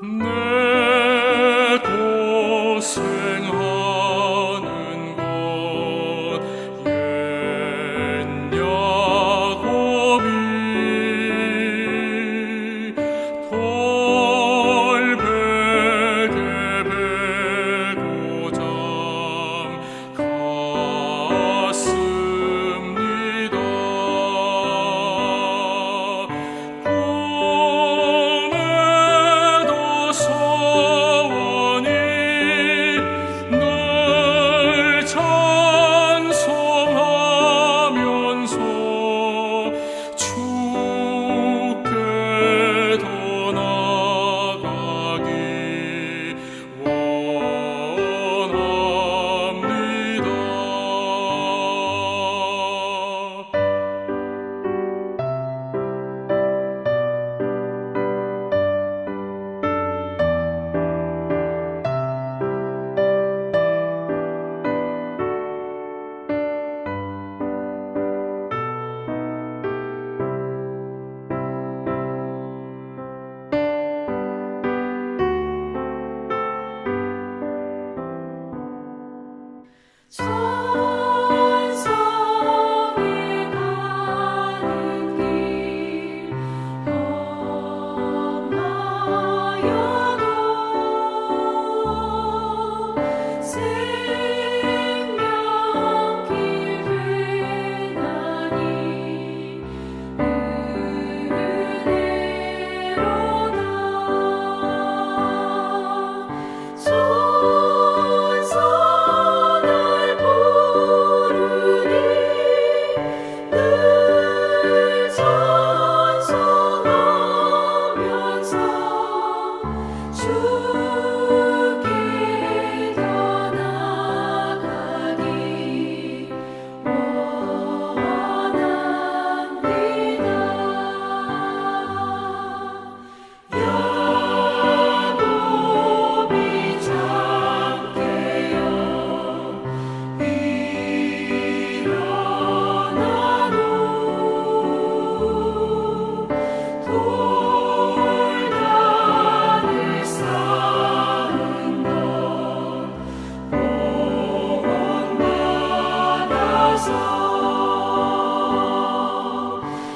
내 고생하는 것 옛 야곱이 돌베개 베고자 갔습니다. 꿈에도 소원이 늘 찬송하면서 주께 더 나아가기 원합니다. 천성에 가는 길 험하여도 생명길 되나니 은혜로다. 선선할 부르니 늘 찬송하면서 주께 더 나아가기 원합니다. 야곱이 잠깨어 일어나도 돌단을 쌓은 것 본받아서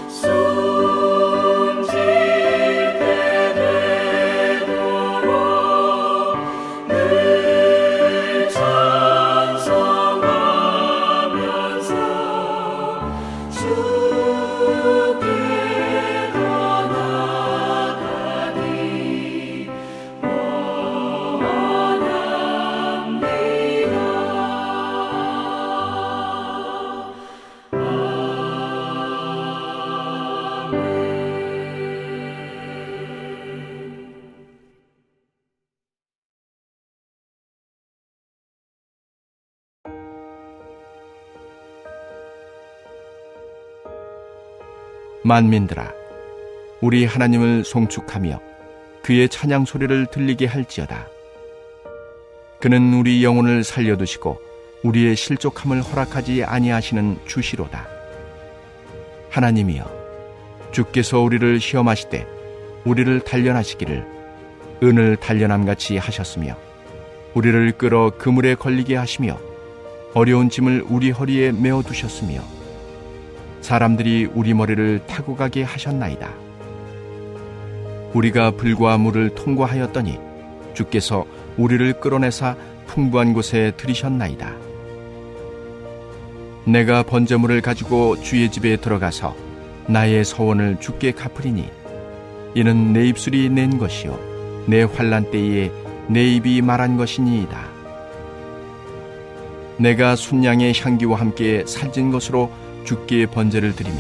숨질 때 되도록 늘 찬송하면서 주께 더 나아가기 원합니다. 만민들아, 우리 하나님을 송축하며 그의 찬양 소리를 들리게 할지어다. 그는 우리 영혼을 살려두시고 우리의 실족함을 허락하지 아니하시는 주시로다. 하나님이여, 주께서 우리를 시험하시되 우리를 단련하시기를 은을 단련함같이 하셨으며 우리를 끌어 그물에 걸리게 하시며 어려운 짐을 우리 허리에 메어 두셨으며 사람들이 우리 머리를 타고 가게 하셨나이다. 우리가 불과 물을 통과하였더니 주께서 우리를 끌어내사 풍부한 곳에 들이셨나이다. 내가 번제물을 가지고 주의 집에 들어가서 나의 서원을 주께 갚으리니 이는 내 입술이 낸 것이요 내 환난 때에 내 입이 말한 것이니이다. 내가 순양의 향기와 함께 살찐 것으로 주께 번제를 드리며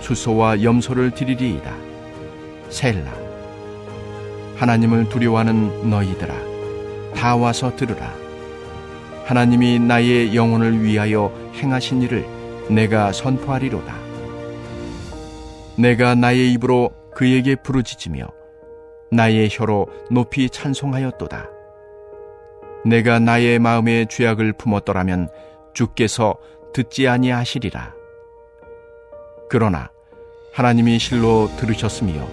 수소와 염소를 드리리이다. 셀라. 하나님을 두려워하는 너희들아, 다 와서 들으라. 하나님이 나의 영혼을 위하여 행하신 일을 내가 선포하리로다. 내가 나의 입으로 그에게 부르짖으며 나의 혀로 높이 찬송하였도다. 내가 나의 마음에 죄악을 품었더라면 주께서 듣지 아니하시리라. 그러나 하나님이 실로 들으셨으며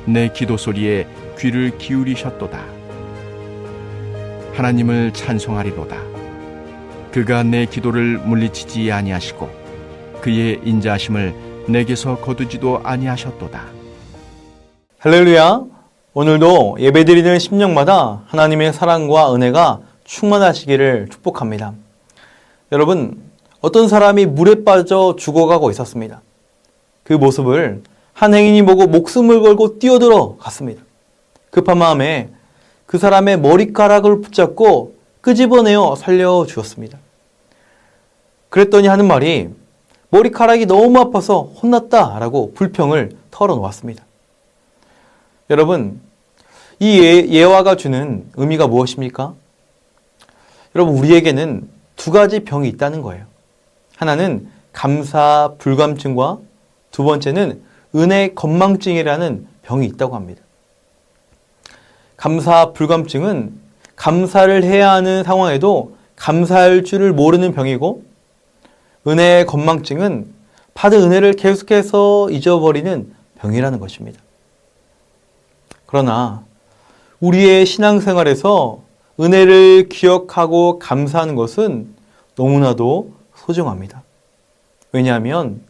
내 기도 소리에 귀를 기울이셨도다. 하나님을 찬송하리로다. 그가 내 기도를 물리치지 아니하시고 그의 인자하심을 내게서 거두지도 아니하셨도다. 할렐루야! 오늘도 예배드리는 심령마다 하나님의 사랑과 은혜가 충만하시기를 축복합니다. 여러분, 어떤 사람이 물에 빠져 죽어가고 있었습니다. 그 모습을 한 행인이 보고 목숨을 걸고 뛰어들어 갔습니다. 급한 마음에 그 사람의 머리카락을 붙잡고 끄집어내어 살려주었습니다. 그랬더니 하는 말이 머리카락이 너무 아파서 혼났다라고 불평을 털어놓았습니다. 여러분, 이 예화가 주는 의미가 무엇입니까? 여러분, 우리에게는 두 가지 병이 있다는 거예요. 하나는 감사 불감증과 두 번째는 은혜 건망증이라는 병이 있다고 합니다. 감사 불감증은 감사를 해야 하는 상황에도 감사할 줄을 모르는 병이고, 은혜 건망증은 받은 은혜를 계속해서 잊어버리는 병이라는 것입니다. 그러나 우리의 신앙생활에서 은혜를 기억하고 감사하는 것은 너무나도 소중합니다. 왜냐하면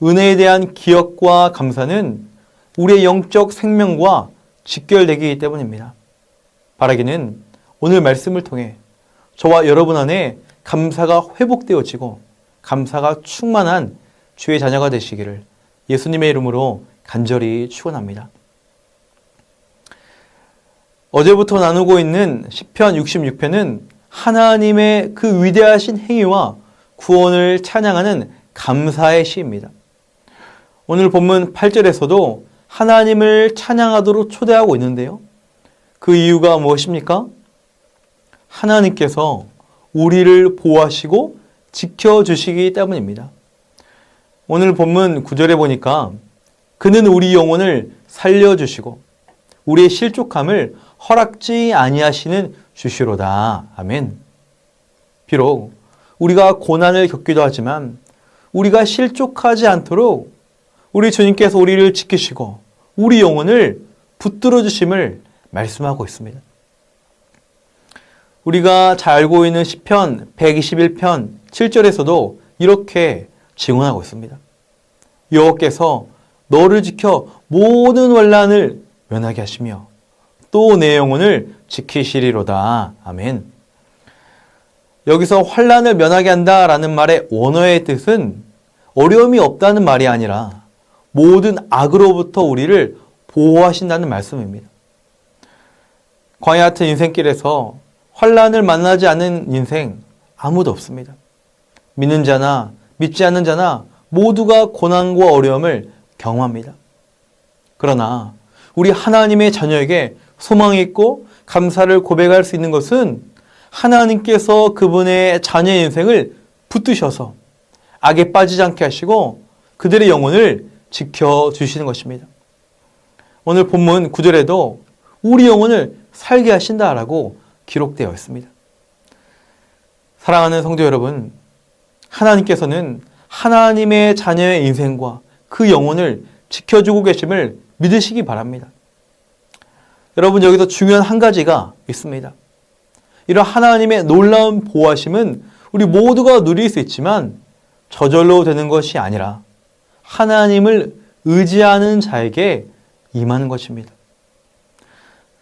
은혜에 대한 기억과 감사는 우리의 영적 생명과 직결되기 때문입니다. 바라기는 오늘 말씀을 통해 저와 여러분 안에 감사가 회복되어지고 감사가 충만한 주의 자녀가 되시기를 예수님의 이름으로 간절히 축원합니다. 어제부터 나누고 있는 시편 66편은 하나님의 그 위대하신 행위와 구원을 찬양하는 감사의 시입니다. 오늘 본문 8절에서도 하나님을 찬양하도록 초대하고 있는데요. 그 이유가 무엇입니까? 하나님께서 우리를 보호하시고 지켜주시기 때문입니다. 오늘 본문 9절에 보니까 그는 우리 영혼을 살려주시고 우리의 실족함을 허락지 아니하시는 주시로다. 아멘. 비록 우리가 고난을 겪기도 하지만 우리가 실족하지 않도록 우리 주님께서 우리를 지키시고 우리 영혼을 붙들어 주심을 말씀하고 있습니다. 우리가 잘 알고 있는 시편 121편 7절에서도 이렇게 증언하고 있습니다. 여호와께서 너를 지켜 모든 환난을 면하게 하시며 또 내 영혼을 지키시리로다. 아멘. 여기서 환난을 면하게 한다라는 말의 원어의 뜻은 어려움이 없다는 말이 아니라 모든 악으로부터 우리를 보호하신다는 말씀입니다. 광야 같은 인생길에서 환난을 만나지 않는 인생 아무도 없습니다. 믿는 자나 믿지 않는 자나 모두가 고난과 어려움을 경험합니다. 그러나 우리 하나님의 자녀에게 소망이 있고 감사를 고백할 수 있는 것은 하나님께서 그분의 자녀의 인생을 붙드셔서 악에 빠지지 않게 하시고 그들의 영혼을 지켜주시는 것입니다. 오늘 본문 9절에도 우리 영혼을 살게 하신다라고 기록되어 있습니다. 사랑하는 성도 여러분, 하나님께서는 하나님의 자녀의 인생과 그 영혼을 지켜주고 계심을 믿으시기 바랍니다. 여러분, 여기서 중요한 한 가지가 있습니다. 이런 하나님의 놀라운 보호하심은 우리 모두가 누릴 수 있지만 저절로 되는 것이 아니라 하나님을 의지하는 자에게 임하는 것입니다.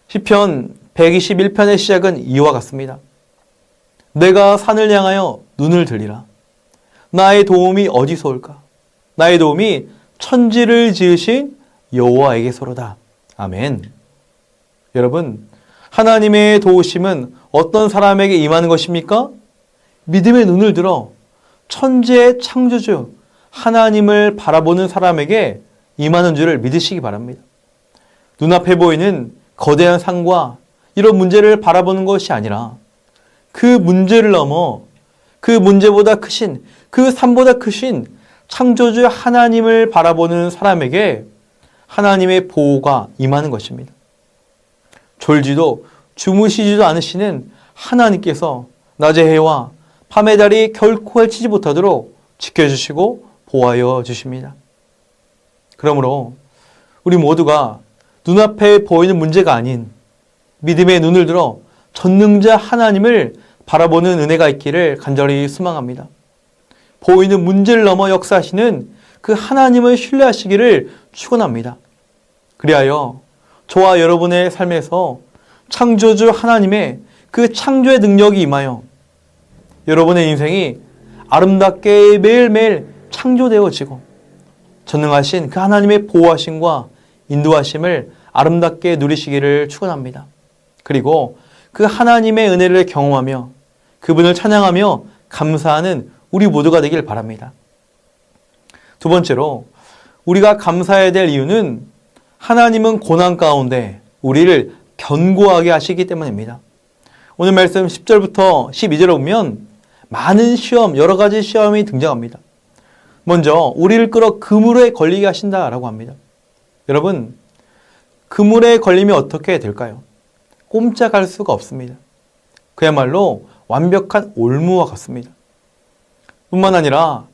시편 121편의 시작은 이와 같습니다. 내가 산을 향하여 눈을 들리라. 나의 도움이 어디서 올까? 나의 도움이 천지를 지으신 여호와에게서로다. 아멘. 여러분, 하나님의 도우심은 어떤 사람에게 임하는 것입니까? 믿음의 눈을 들어 천지의 창조주 하나님을 바라보는 사람에게 임하는 줄을 믿으시기 바랍니다. 눈앞에 보이는 거대한 산과 이런 문제를 바라보는 것이 아니라 그 문제를 넘어 그 문제보다 크신, 그 산보다 크신 창조주 하나님을 바라보는 사람에게 하나님의 보호가 임하는 것입니다. 졸지도 주무시지도 않으시는 하나님께서 낮의 해와 밤의 달이 결코 해치지 못하도록 지켜주시고 보호하여 주십니다. 그러므로 우리 모두가 눈앞에 보이는 문제가 아닌 믿음의 눈을 들어 전능자 하나님을 바라보는 은혜가 있기를 간절히 소망합니다. 보이는 문제를 넘어 역사하시는 그 하나님을 신뢰하시기를 축원합니다. 그리하여 저와 여러분의 삶에서 창조주 하나님의 그 창조의 능력이 임하여 여러분의 인생이 아름답게 매일매일 창조되어지고 전능하신 그 하나님의 보호하심과 인도하심을 아름답게 누리시기를 축원합니다. 그리고 그 하나님의 은혜를 경험하며 그분을 찬양하며 감사하는 우리 모두가 되길 바랍니다. 두 번째로 우리가 감사해야 될 이유는 하나님은 고난 가운데 우리를 견고하게 하시기 때문입니다. 오늘 말씀 10절부터 12절에 보면 많은 시험, 여러 가지 시험이 등장합니다. 먼저 우리를 끌어 그물에 걸리게 하신다라고 합니다. 여러분, 그물에 걸리면 어떻게 될까요? 꼼짝할 수가 없습니다. 그야말로 완벽한 올무와 같습니다. 뿐만 아니라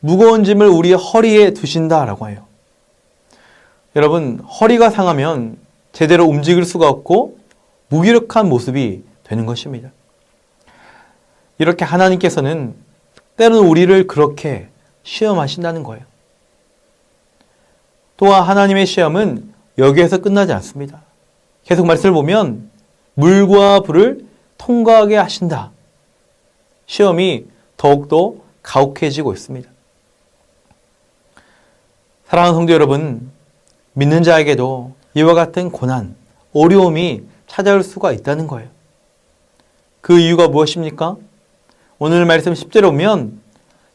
무거운 짐을 우리의 허리에 두신다라고 해요. 여러분, 허리가 상하면 제대로 움직일 수가 없고 무기력한 모습이 되는 것입니다. 이렇게 하나님께서는 때로는 우리를 그렇게 시험하신다는 거예요. 또한 하나님의 시험은 여기에서 끝나지 않습니다. 계속 말씀을 보면 물과 불을 통과하게 하신다. 시험이 더욱더 가혹해지고 있습니다. 사랑하는 성도 여러분, 믿는 자에게도 이와 같은 고난, 어려움이 찾아올 수가 있다는 거예요. 그 이유가 무엇입니까? 오늘 말씀 10절에 보면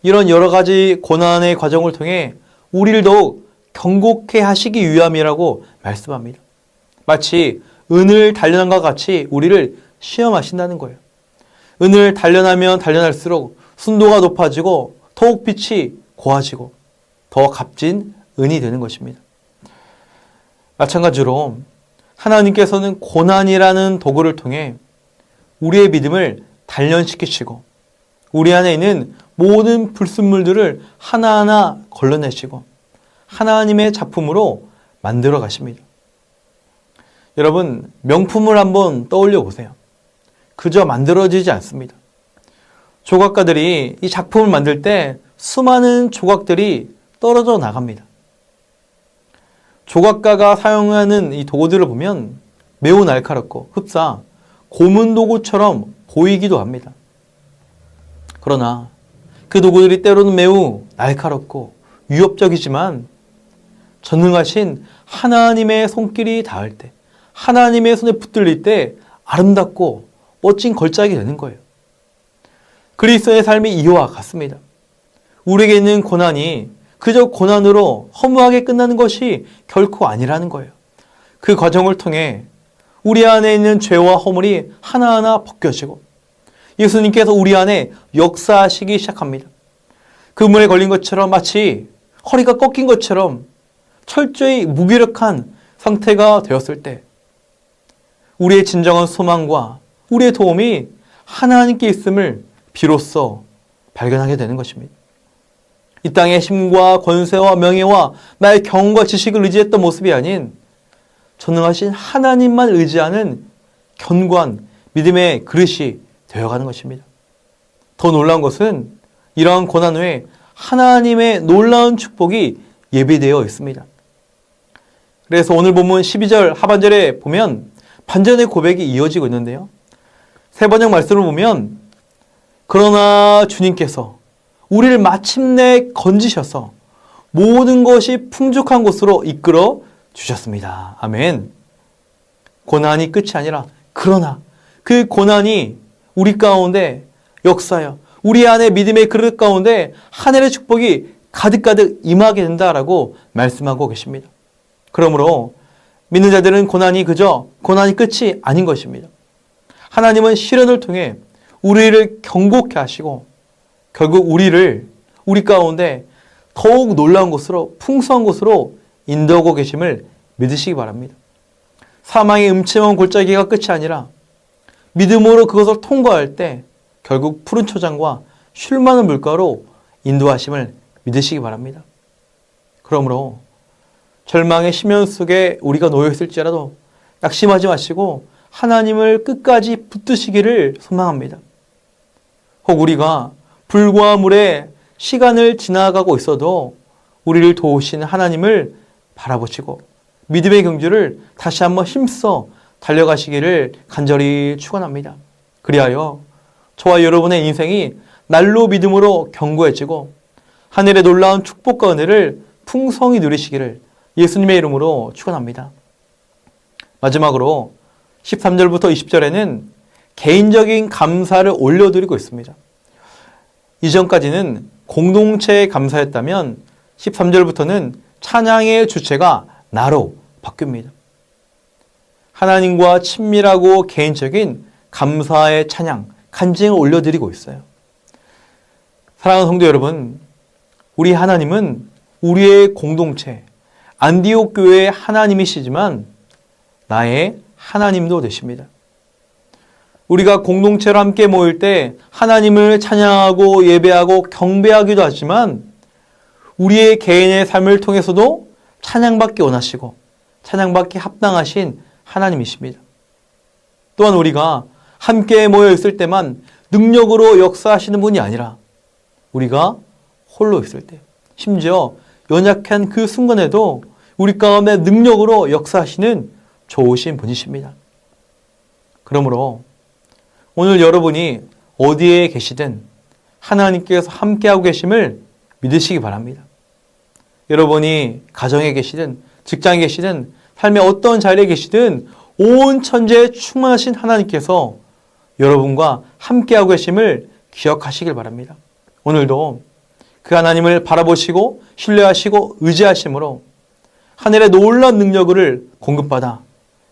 이런 여러 가지 고난의 과정을 통해 우리를 더욱 경고케 하시기 위함이라고 말씀합니다. 마치 은을 단련함과 같이 우리를 시험하신다는 거예요. 은을 단련하면 단련할수록 순도가 높아지고 더욱 빛이 고와지고 더 값진 은이 되는 것입니다. 마찬가지로 하나님께서는 고난이라는 도구를 통해 우리의 믿음을 단련시키시고 우리 안에 있는 모든 불순물들을 하나하나 걸러내시고 하나님의 작품으로 만들어 가십니다. 여러분, 명품을 한번 떠올려 보세요. 그저 만들어지지 않습니다. 조각가들이 이 작품을 만들 때 수많은 조각들이 떨어져 나갑니다. 조각가가 사용하는 이 도구들을 보면 매우 날카롭고 흡사 고문 도구처럼 보이기도 합니다. 그러나 그 도구들이 때로는 매우 날카롭고 위협적이지만 전능하신 하나님의 손길이 닿을 때, 하나님의 손에 붙들릴 때 아름답고 멋진 걸작이 되는 거예요. 그리스도의 삶이 이와 같습니다. 우리에게 있는 고난이 그저 고난으로 허무하게 끝나는 것이 결코 아니라는 거예요. 그 과정을 통해 우리 안에 있는 죄와 허물이 하나하나 벗겨지고 예수님께서 우리 안에 역사하시기 시작합니다. 그물에 걸린 것처럼 마치 허리가 꺾인 것처럼 철저히 무기력한 상태가 되었을 때 우리의 진정한 소망과 우리의 도움이 하나님께 있음을 비로소 발견하게 되는 것입니다. 이 땅의 힘과 권세와 명예와 나의 경험과 지식을 의지했던 모습이 아닌 전능하신 하나님만 의지하는 견고한 믿음의 그릇이 되어가는 것입니다. 더 놀라운 것은 이러한 고난 후에 하나님의 놀라운 축복이 예비되어 있습니다. 그래서 오늘 본문 12절 하반절에 보면 반전의 고백이 이어지고 있는데요. 세 번역 말씀을 보면 그러나 주님께서 우리를 마침내 건지셔서 모든 것이 풍족한 곳으로 이끌어 주셨습니다. 아멘. 고난이 끝이 아니라 그러나 그 고난이 우리 가운데 역사여 우리 안에 믿음의 그릇 가운데 하늘의 축복이 가득가득 임하게 된다라고 말씀하고 계십니다. 그러므로 믿는 자들은 고난이 그저 고난이 끝이 아닌 것입니다. 하나님은 시련을 통해 우리를 경고케 하시고 결국 우리 가운데 더욱 놀라운 곳으로 풍성한 곳으로 인도하고 계심을 믿으시기 바랍니다. 사망의 음침한 골짜기가 끝이 아니라 믿음으로 그것을 통과할 때 결국 푸른 초장과 쉴 많은 물가로 인도하심을 믿으시기 바랍니다. 그러므로 절망의 심연 속에 우리가 놓여 있을지라도 낙심하지 마시고 하나님을 끝까지 붙드시기를 소망합니다. 혹 우리가 불과 물에 시간을 지나가고 있어도 우리를 도우시는 하나님을 바라보시고 믿음의 경주를 다시 한번 힘써 달려가시기를 간절히 축원합니다. 그리하여 저와 여러분의 인생이 날로 믿음으로 견고해지고 하늘의 놀라운 축복과 은혜를 풍성히 누리시기를 예수님의 이름으로 축원합니다. 마지막으로 13절부터 20절에는 개인적인 감사를 올려드리고 있습니다. 이전까지는 공동체의 감사였다면 13절부터는 찬양의 주체가 나로 바뀝니다. 하나님과 친밀하고 개인적인 감사의 찬양, 간증을 올려드리고 있어요. 사랑하는 성도 여러분, 우리 하나님은 우리의 공동체, 안디옥 교회의 하나님이시지만 나의 하나님도 되십니다. 우리가 공동체로 함께 모일 때 하나님을 찬양하고 예배하고 경배하기도 하지만 우리의 개인의 삶을 통해서도 찬양받기 원하시고 찬양받기 합당하신 하나님이십니다. 또한 우리가 함께 모여 있을 때만 능력으로 역사하시는 분이 아니라 우리가 홀로 있을 때, 심지어 연약한 그 순간에도 우리 가운데 능력으로 역사하시는 좋으신 분이십니다. 그러므로 오늘 여러분이 어디에 계시든 하나님께서 함께하고 계심을 믿으시기 바랍니다. 여러분이 가정에 계시든 직장에 계시든 삶의 어떤 자리에 계시든 온 천지에 충만하신 하나님께서 여러분과 함께하고 계심을 기억하시길 바랍니다. 오늘도 그 하나님을 바라보시고 신뢰하시고 의지하심으로 하늘의 놀라운 능력을 공급받아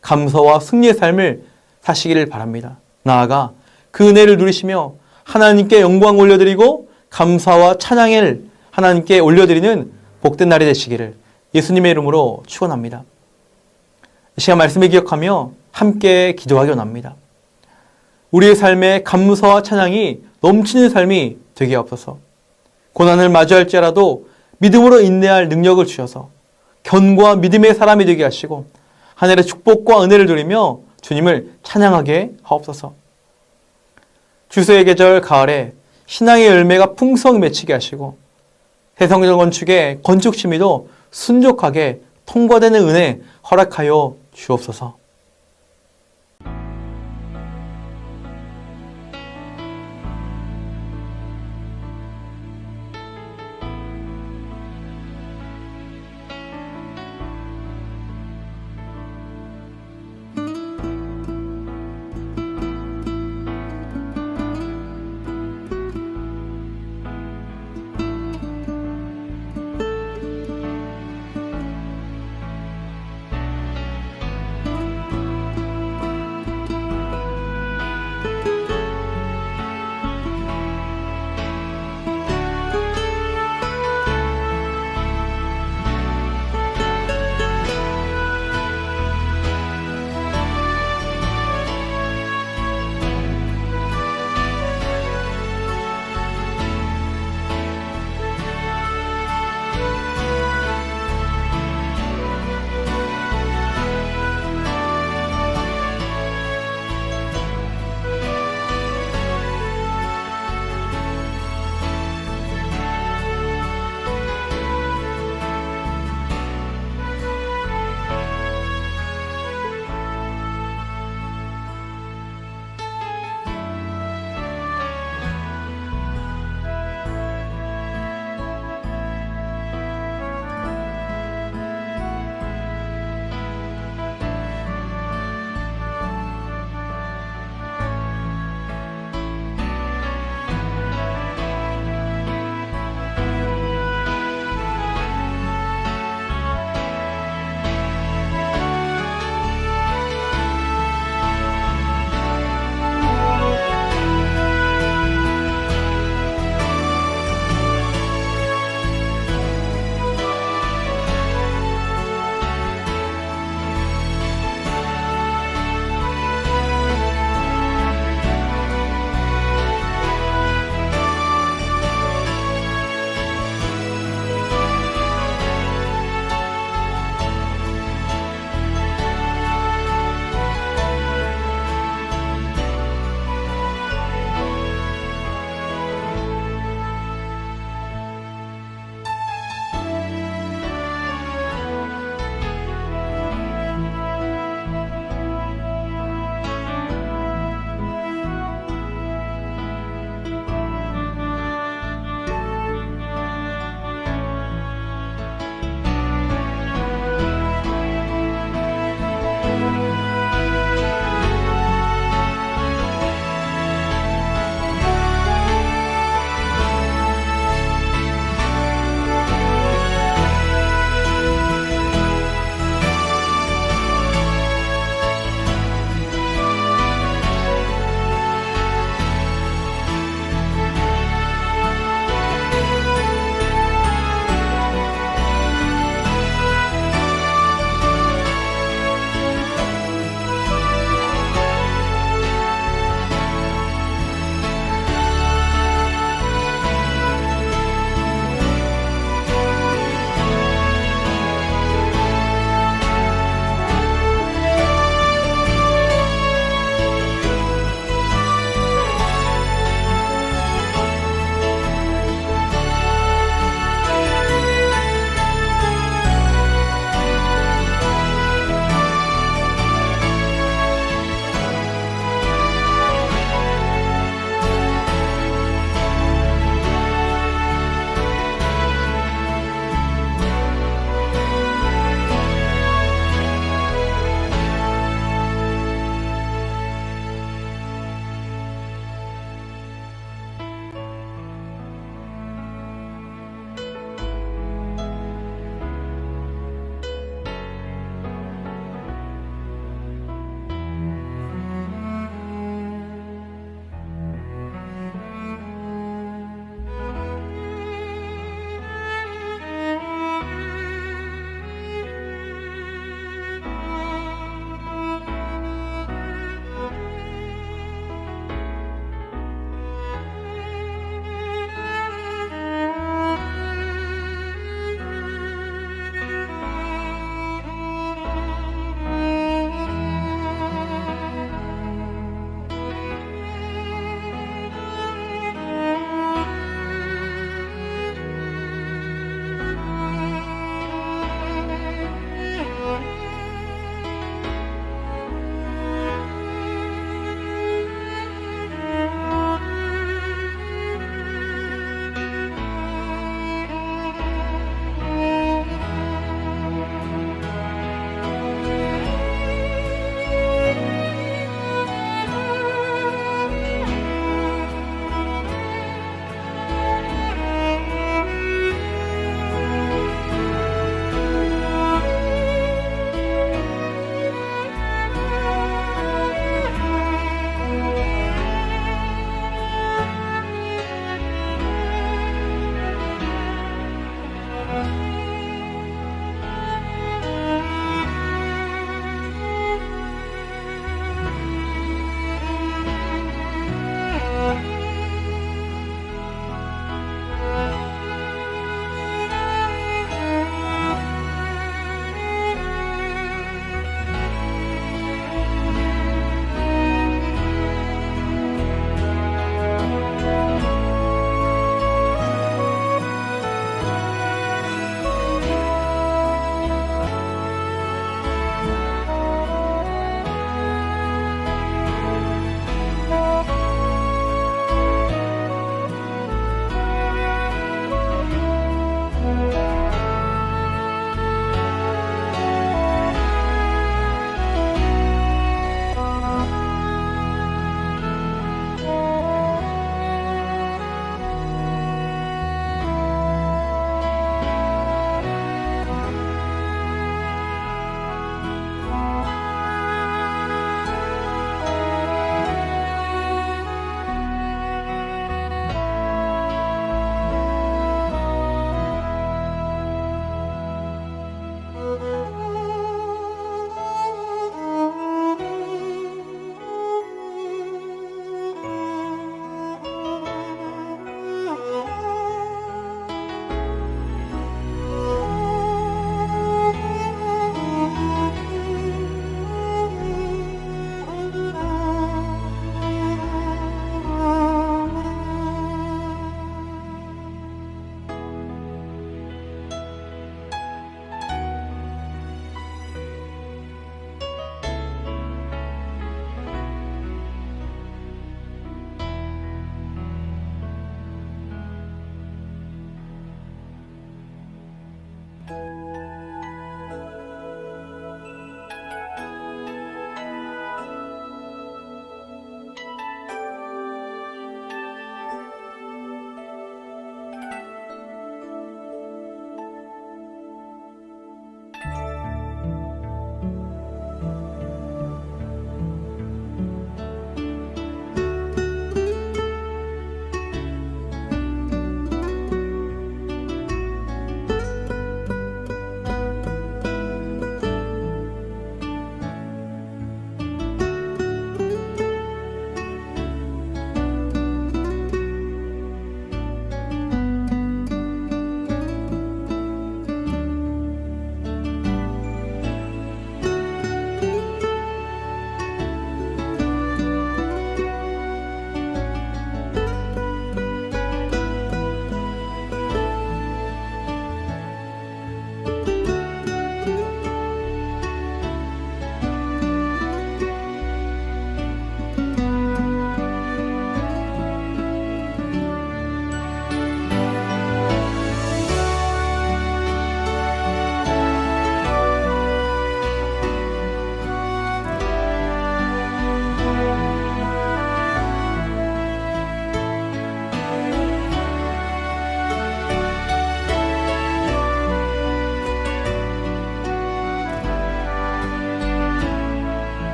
감사와 승리의 삶을 사시기를 바랍니다. 나아가 그 은혜를 누리시며 하나님께 영광 올려드리고 감사와 찬양을 하나님께 올려드리는 복된 날이 되시기를 예수님의 이름으로 축원합니다. 이 시간 말씀을 기억하며 함께 기도하기 원합니다. 우리의 삶에 감사와 찬양이 넘치는 삶이 되게 하옵소서. 고난을 마주할지라도 믿음으로 인내할 능력을 주셔서 견고한 믿음의 사람이 되게 하시고 하늘의 축복과 은혜를 누리며 주님을 찬양하게 하옵소서. 주수의 계절 가을에 신앙의 열매가 풍성히 맺히게 하시고 해성적 건축의 건축 취미도 순종하게 통과되는 은혜 허락하여 주옵소서.